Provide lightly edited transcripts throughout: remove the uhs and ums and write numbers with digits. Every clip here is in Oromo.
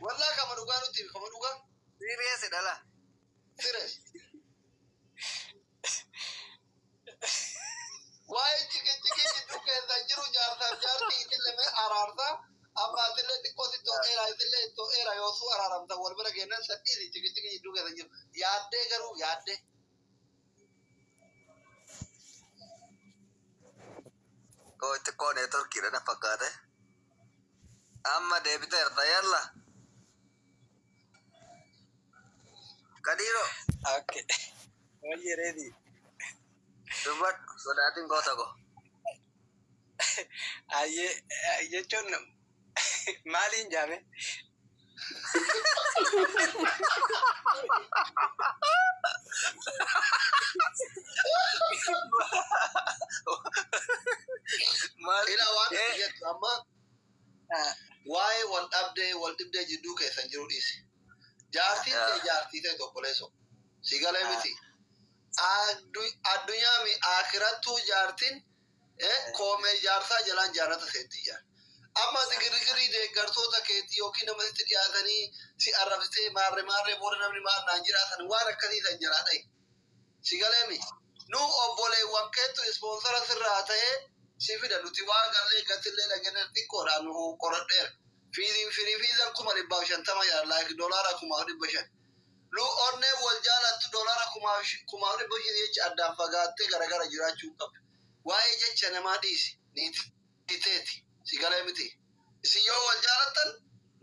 والله كمان دوغانو تي كمان دوغان Serius adalah. سيريس واي تيجي جدو كذا جرو جارتي اللي ما أرارتا أما تلي تكوتي تو إيرا يوسو أرارم تا والبرا جينا سدي تيجي جدو كذا جرو يادة كرو يادة Kau itu konetor kira na pagkate. Amma debiter tayarlah. Kadiro. Okay. Oh, you ready? Dubat sudatin kota ko. Aye chon malin jame. ila wan yet amma why wal abde wal dibde jiddu kay sanjiru disi jarti te to poleso sigala miti adunya mi akhiratu jartin kome jarta jalan jarata setiya amma digirigiri de gartota keti yoki namati diatani si arabste marre bore namni mar nanjira tan wara kadi sanjira dai sigala mi nu obole wanketu sponsor sirrata sifida nuti waagalle gatille lagene tikora nu korodder fiizan kuma ribba shantama ya like dollara kuma ribba shan lu orne wal jaalatu dollara kuma ribba shi adda fagaate garagara jiraachuu qab waa'ee jecha namaa dhiisi niititi sigala miti si yoo wal jaalatan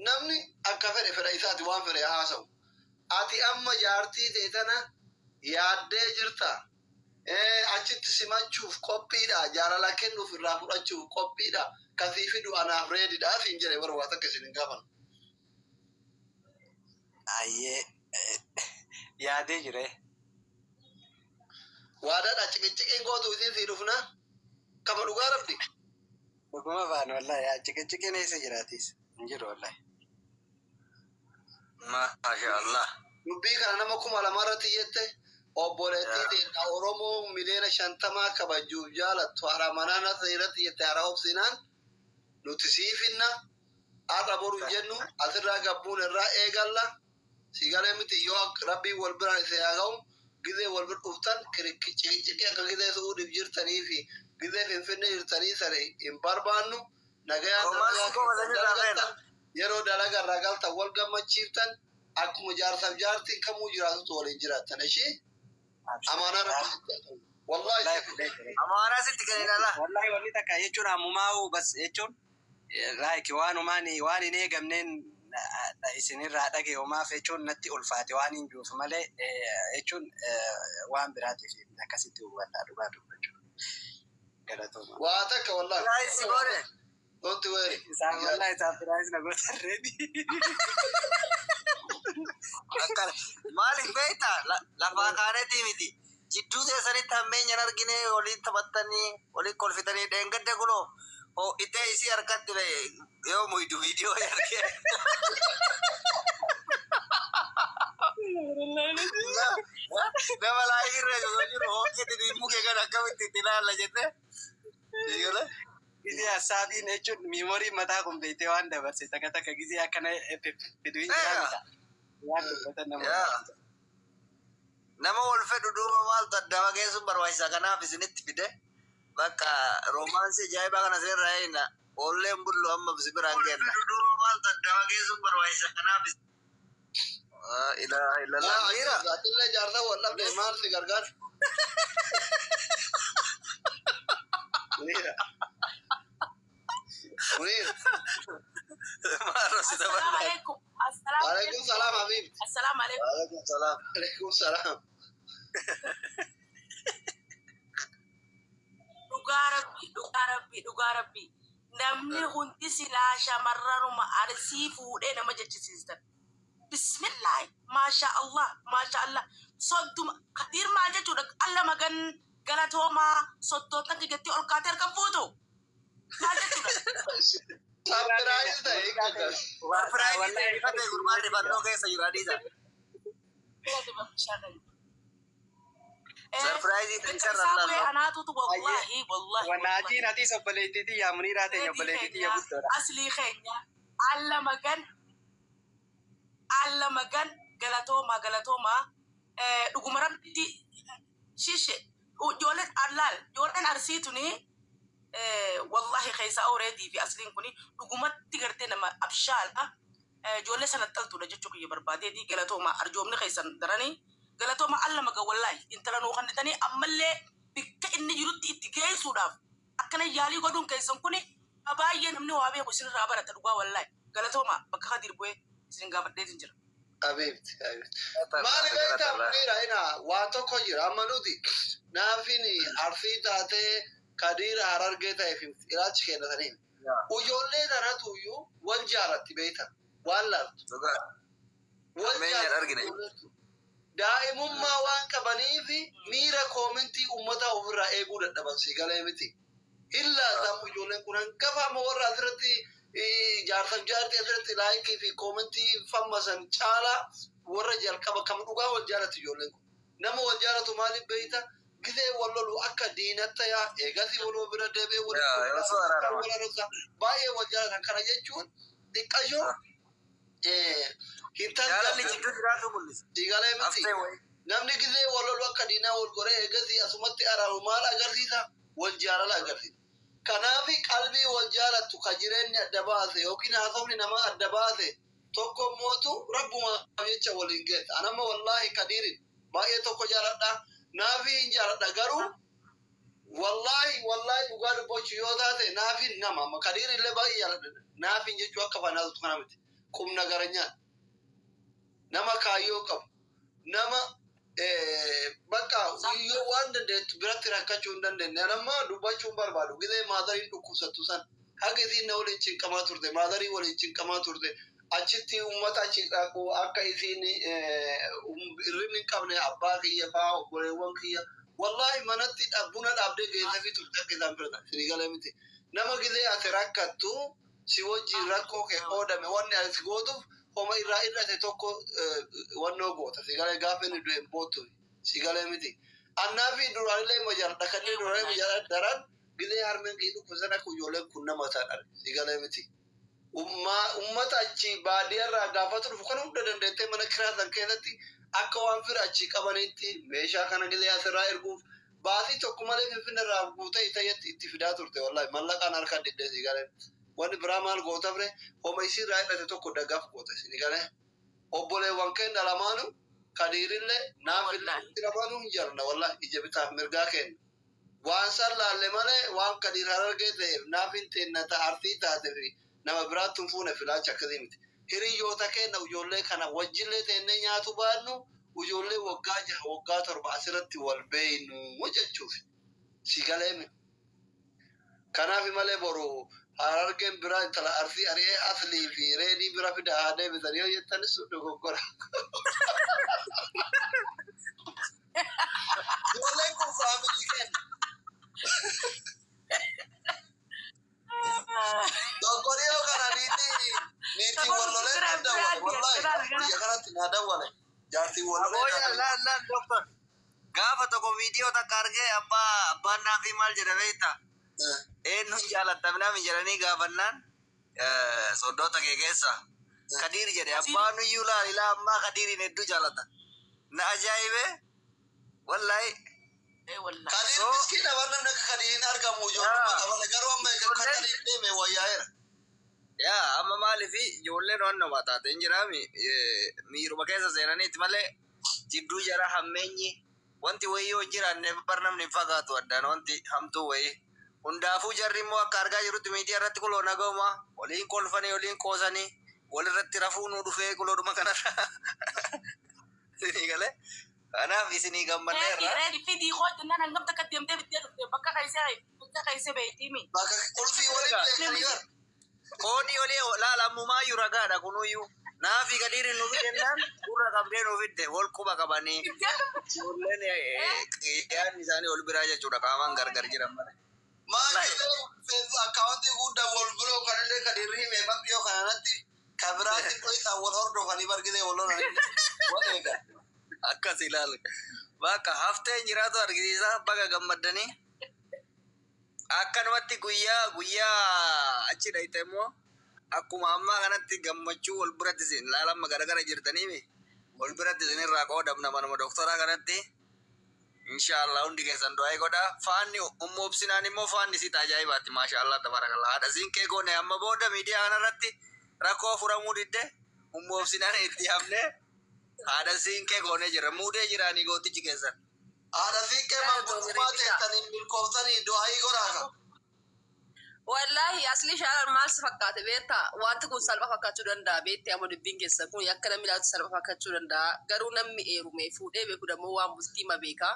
namni akka fedha isaati waan fedhe haasawu ati amma jaartii teetana yaaddee jirta achitti simachuuf qophiidha jaalala kennuuf irraa fudhachuuf qophiidha kasii fidu anaaf reediidhaaf hin jedhe bara waa takka isin hin gaafan Aye yaade jire. waadaadha ciqinciqiin gootu isin sii dhufna kama dhugaa rabbi Dhuguma baan wallahi ciqinciqiin eessa jiraatis hin jiru wallahi. Masya Allah. dubbii kana nama 2,000 irratti jette obboleettii teenya Oromoo miliyoona 50 kabajuuf jaalattu hara manana irratti jette hara obsinaan nuti siifinna har'a boru jennu asirraa gabbuun irraa eegalla sigale miti yoo rabbii wal biraan isa yaaga'u gizee wal bir dhuftan ciqinciqii akka gizee su'uudhiif jirtanii fi gizee finfinnee jirtanii sare hin barbaannu nagayaan yeroo dalaga irraa galtan wal gammachiiftan akkuma jaarsaaf jaartiin kamuu jiraatutu waliin jiraattan ishee amaanaa rabbi wallahi Amara sitti kenninala. Wallahi wanni takka jechuun ammumaa'u bas jechuun like waan hin eegamneen isinirraa dhage homaaf jechuun natti ulfaate waan hin juuf malee jechuun waan biraatiif akkasitti hubadhaa dhugaa dubbachuu. Galatooma. waa takka wallahi Wallahi si bone. don't worry Isaan wallahi isaan biraas na gootan reedi. Akkana maaliif beekta lafaa kaanetii miti. Jidduu keessanitti hammeenyaan argine waliin taphattanii waliin kolfitanii dheengadde kunoo itee isii harkatti yoo muydu viidiyoo argee. Nama laayii irra jiru hooqeetiin mukee kan akkamitti itti ilaalla jette. Gizee hasaabiin jechuun miimoorii mataa kun beektee waan dabarse takka gizee akkana fiduu hin jiraata. Waan dubbatan nama. Nama wal fedhu duuba maaltu adda fageessuun barbaachisa kanaaf isinitti fide bakka roomaansii ajaa'ibaa kana sirraa eeyna oolleen bullu amma bisi biraan kenna. Duuba maaltu adda fageessuun barbaachisa kanaaf ilaalaa miira. Atillee jaarsa wallabde maal si gargaar Munira Maaro si taphanna. Waalaikum salaam Habib Assalamu alaikum. Waalaikum salaam. Waalaikum salaam Dhugaa rabbi. Namni hundi silaa shamarranuma arsii fuudhee nama jechisiistan. Bismillah, masha Allah. Sodduma kadir maal jechuudha alla magan galatoomaa soddootan kigetti ol kaatee harka fuutu. Maal jechuudha? Surprise ta'e Firaayidii ta'e gurmaan rifannoo keessa jira dhiisa. Surprise Sabe anatutu wallahi. Wanaaji nati sobbaleetiti yaa muniraa teenya obboleetiti yaa guddoodha. Asli keenya alla magan alla magan galatoma dhuguma rabbitti shishe ijoolleen allal ijoolleen arsiituni wallahi keessa already fi asliin kuni dhugumatti gartee nama abshaala ijoollee sana xaltuudha jechuu kiyya barbaadeeti galatoma arjoomni keessan daranii galatoma alla maga wallahi intala nuu kannitanii ammallee bikka inni jirutti itti geessuudhaaf akkana yaalii godhuun keessan kuni baay'ee namni waa beeku isinirraa barata dhugaa wallahi galatoma bakka kadir bu'ee isin gaafadheetin jira. Abibti. Maali beektaa Muniira ina waan tokko jira amma nuti naafini arfii taatee kadiira harargee ta'eef ilaalchi kennataniin. Ijoollee tanatuyyuu wal jaalatti beektaa waan laaltu. Wal jaalatti. Daa'imummaa waan qabaniif miira koomintii ummata ofirraa eeguu dadhaban si galee miti. Illaa sammuu ijoolleen kun hangafaama warra asirratti jaartii asirratti laayikii fi koomintii fammasan caalaa warra jalqaba kam dhugaa wal jaalatu ijoolleen kun. Nama wal jaalatu maaliif beektaa? Gizee wal lolu akka diinatta yaa eegasii waloo bira deebee baay'ee wal jaalatan kana jechuun xiqqashoo Digalee miti. Namni gizee wal lolu akka diinaa wal goree eegasii asumatti araaru maal agarsiisa? Wal jaalala agarsiisa. Kanaaf qalbii wal jaalattu ka jireenyi adda baase yookiin haasofni nama adda baase tokko mootu rabbuma jecha waliin geessa. Anamma wallaahi kadiirin baay'ee tokko jaaladha. Naafi hin jaaladha garuu wallaahi dhugaa dubbachu yoo taate naafi nama kadiirillee baay'ee jaaladha. Naafi jechuu akka fanaatu kana miti. Qubna garanyaan. Nama kaayyoo qabu. Nama bakka yoo waan dandeettu biratti rakkachuu hin dandeenye. Anamma dubbachuun barbaadu. Gizee maadariin dhukkubsattu san. Haga isiin na waliin cinqamaa turte. Maadarii waliin cinqamaa turte. Achitti uummata achi dhaqu akka isiin irrinni hin qabne abbaa kiyya fa'aa obboleewwan kiyya. Wallaahi manatti buna dhaabdee geessa fi turte akka isaan birata. Sini galee miti. Nama gizee ati rakkattu si wajjin rakkoo kee qoodame wanni ati gootuuf homa irraa irrate tokko wannoo goota. Si galee gaafa inni du'e boottu. Si galee miti. Annaa fi duraallee majaaladha. Kanneen duraalee majaaladha daran gizee harmeen kee dhukkubsan akka ijoolleen kun nama taadha. Si galee miti. Ummata achi baadiyyaarraa gaafatu dhufu kan hunda dandeettee mana kiraasan keessatti akka waan fira achi qabanitti meeshaa kana gizee asirraa erguuf baasii tokko malee finfinneerraa guutee itti fidaa turte wallahi mallaqaan harka diddee si galee. Wanni biraa maal goota fire homa isiirraa hidhate tokko daggaaf goota si galee. Obboleewwan kenna lamaanu kadiirillee naafillee lamaanuu hin jarna wallahi ija bitaaf mirgaa kenna. Waan san laalle malee waan kadiir harargee ta'eef naafin teennata artii taateef nama biraatti hin fuune filaacha akkasii miti. Hiriyoota kenna ijoollee kana wajjillee teennee nyaatu baannu ijoollee waggaa 6 waggaa 7 asirratti wal beeynu jechuuf si galee mi. Kanaaf malee boru harargeen biraa intala arsii ari'ee aslii fi reedii bira fida haa deebisan yoo jettanis dogoggora. Ijoolleen kun faamilii kenna. Dogoggoriyoo kana niitii wallolee kan dawwale wallahi biyya kanatti naa dawwale jaartii wallolee laan doktor gaafa tokko viidiyoo takka argee abbaan naafi maal jedha beektaa eenyu jaalatam nami jedhanii gaafannaan soddoota kee keessa kadiir jedhe abbaan iyyuu ilaa ammaa kadiiriin hedduu jaalata na ajaa'ibe wallahi kadiir miskiina warra akka kadiiriin argamu ijoollee qabale garuu amma kadiiriin deeme wayyaa'eera. Yaa amma maaliifi ijoolleen wannuma taate hin jiraami miiruma keessa seenaniiti malee jidduu jara hammeenyi wanti wayii yoo jiraanne barnamni hin fagaatu addaan wanti hamtuu wayii hundaafuu jarri immoo akka argaa jirutti miidiyaa irratti kuloo nagauma waliin kolfanii waliin qoosanii walirratti rafuu nu dhufee kuloodhuma kanarra isinii galee kanaaf isinii gammanneerra. Fidii hojjannaan hangam takka deemtee bittee dhufte bakka qaysee beektiimi. Bakka qulfii waliin beekanii Kodi oli lala mumayu ragada kunuyu naafi kadiri nu fidennaan gurra qabdee nu fidde wal quba qabanii ijoolleen yaadni isaanii ol biraa jechuudha qaamaan gargar jiran malee. Facebook akkaawuntii guddaa wal biroo kanillee kadiri himee bakkiyoo kanatti kabiraatti qoysaa wal hordofanii bargitee wal lolan akkas ilaala bakka hafteen jiraatu argisiisa baga gammaddanii. Akkanumatti guyyaa achi dhayite immoo akkuma ammaa kanatti gammachuu wal biratti isin laalamma garagara jirtaniimi wal biratti isin irraa qoodamna manuma doktoraa kanatti inshallah hundi keessan du'aa godha faanni ummoobsinaan immoo faanni siit ajaa'ibaatti maashaallah tabarakallah haadha siin kee goone amma booda miidiyaa kanarratti rakkoo furamuu didde ummoobsinaan itti hamne haadha siin kee goone jira muudee jiraanii gootichi keessan haadha siin kee manguddummaa teettaniin milkooftanii du'aa godhaa wallahi asli shaarar maal si fakkaate beektaa wanti kun salpha fakkaachuu danda'a beetti amma dubbiin keessa kun akka namni ilaaltu salpha fakkaachuu danda'a garuu namni eerume fuudhee beeku dammoo waan bultii ma beekaa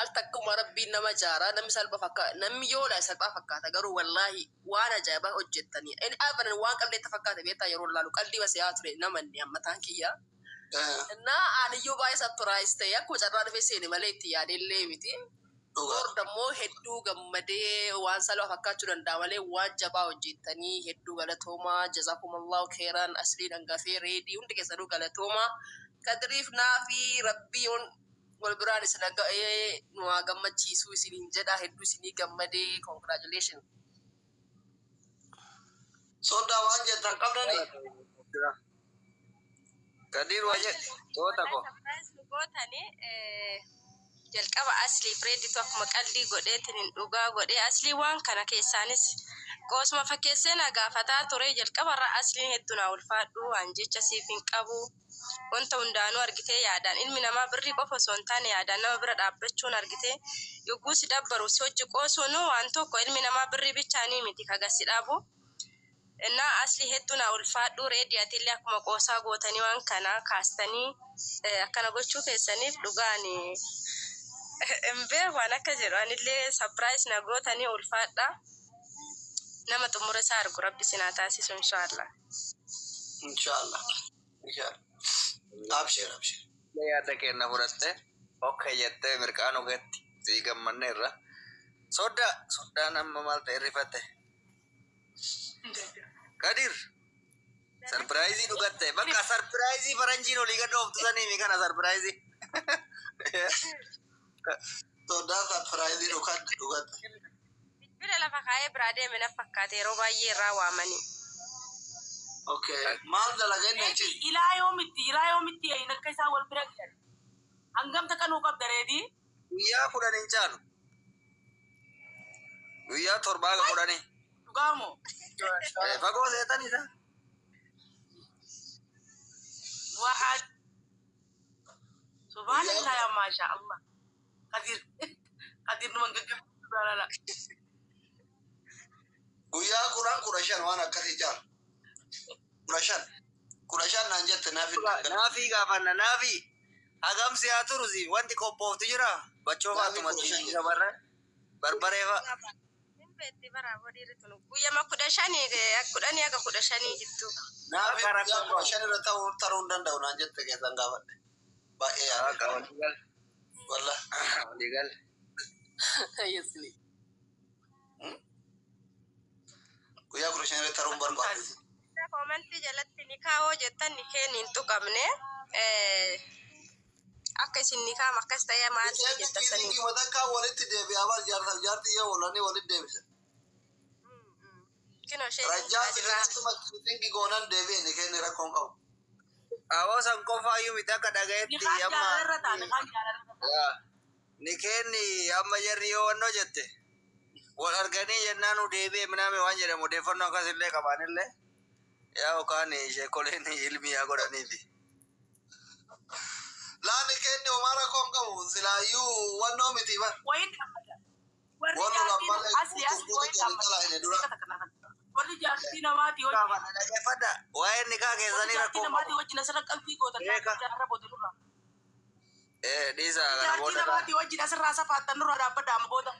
al takkuma rabbiin nama jaara namni salpha fakkaata namni yoo laa salpha fakkaata garuu wallahi waan ajaa'ibaa hojjettanii inni abadan waan qalleetta fakkaate beektaa yeroo laalu qalbii basiyaa ture namanni ammataan kiyya naa aaniyyuu baay'ee sapiraayis ta'e akkuma carraa dhufee seene malee itti yaadellee miti Dammoo hedduu gammadee waan salphaa fakkaachuu danda'a malee waan jabaa hojjettanii hedduu galatoomaa jazakumullahu khairan asliin hangafee reedii hundi keessanuu galatoomaa kadiriif naafi rabbiin wal biraan isin ga'ee nu haa gammachiisuu isiniin jedha hedduu isinii gammadee congratulations. Sodaa waan jettan qabdanii. Kadir wajah toota ko. Jalqaba asli Freddy to akkuma qalbii godheetiin dhugaa godhee asli waan kana keessaanis qoosuma fakkeessee gaafataa ture jalqabarra asliin hedduu na ulfaadhu waan jecha siif hin qabu wanta hundaanuu argitee yaadaan ilmi namaa birrii qofa osoo hin taane yaadaan nama bira dhaabbachuun argitee yogguu si dabbaru si hojii qoosuun waan tokko ilmi namaa birrii bichaanii miti kagassi dhaabu innaa asli hedduu na ulfaadhu reediyaatiillee akkuma qoosaa gootanii waan kana kaastanii akkana gochuu keessaniif dhugaanii Ember waan akka jedhu anillee surprise na gootanii ulfaadha nama xumura isaa argu rabbi sinaa taasisu inshallah. Abshir. Yaada kenna fudhatte okay jettee mirqaan ogeetti sii gammanneerra soddaan amma maal ta'e rifatte Kadir surprise dhugatte bakka surprise faranjiin olii gad ooftu sanii kana surprise Sodaa surprise dhugatte. Bila lafa kaayee biraa deeme na fakkaate yeroo baay'ee irraa waamanii. Okay. Maal dalagaa inni achi? Ilaa yoomitti akka isaa wal bira galan. Hangam takkanuu qabda reedii? Guyyaa 10 hin caalu. Guyyaa 7 ga 10. Dhugaamoo? Fagoo seetan isa. Waa subhanallah ya masha Allah. Kadir numan gaggabaa. Guyyaa 15 waan akkasii jaal. 15 naan jette naafi gaafanna naafi hagam siyaa turusi wanti qophooftu jira bachoo faatumatti shamarra barbareefa. Guyyama 15 aga 15 jittu. Naafi guyyaa 15 irra ta'uu hin danda'u naan jette keessan gaafadhe. Baay'ee yaada. Wallah. Legal. Yesli. Guyyaa 15 irra ta'uu barbaadu. Komantii jalatti ni kaawoo jettan ni kennin tuqamne akka isin ni kaam akkas ta'ee maatii jettasanii. Kii matakkaa walitti deebi'aa bar jaartii yoo walanii walitti deebisan. Kino shee. Rajaa sirriitti makkiitingi goonan deebi'e ni kenni rakkoon qabu. Awosan qofaayyuu miti akka dhagayetti ni kenni amma jarri yoo wannoo jette wal arganii jennaanu deebi'e minaame waan jedhamu odeeffannoo akkasillee qabaanillee yaa yookaan sheekoleen ilmi yaa godhaniifi. Laani kenni homaa rakkoon qabu silaayyuu wannoo miti bar. Wannu lammalee gurgurtuu jalqalaa hin dura. Warri jaartii namaati wajjin. Dhageeffadha waa'ee nikaa keessanii rakkoo namaati wajjin asirra qalbii gootan jaarra boodulura. Dhiisa kana jaartii booda. namaati wajjin asirraa safaattan nurra dhaabbadha amma booda.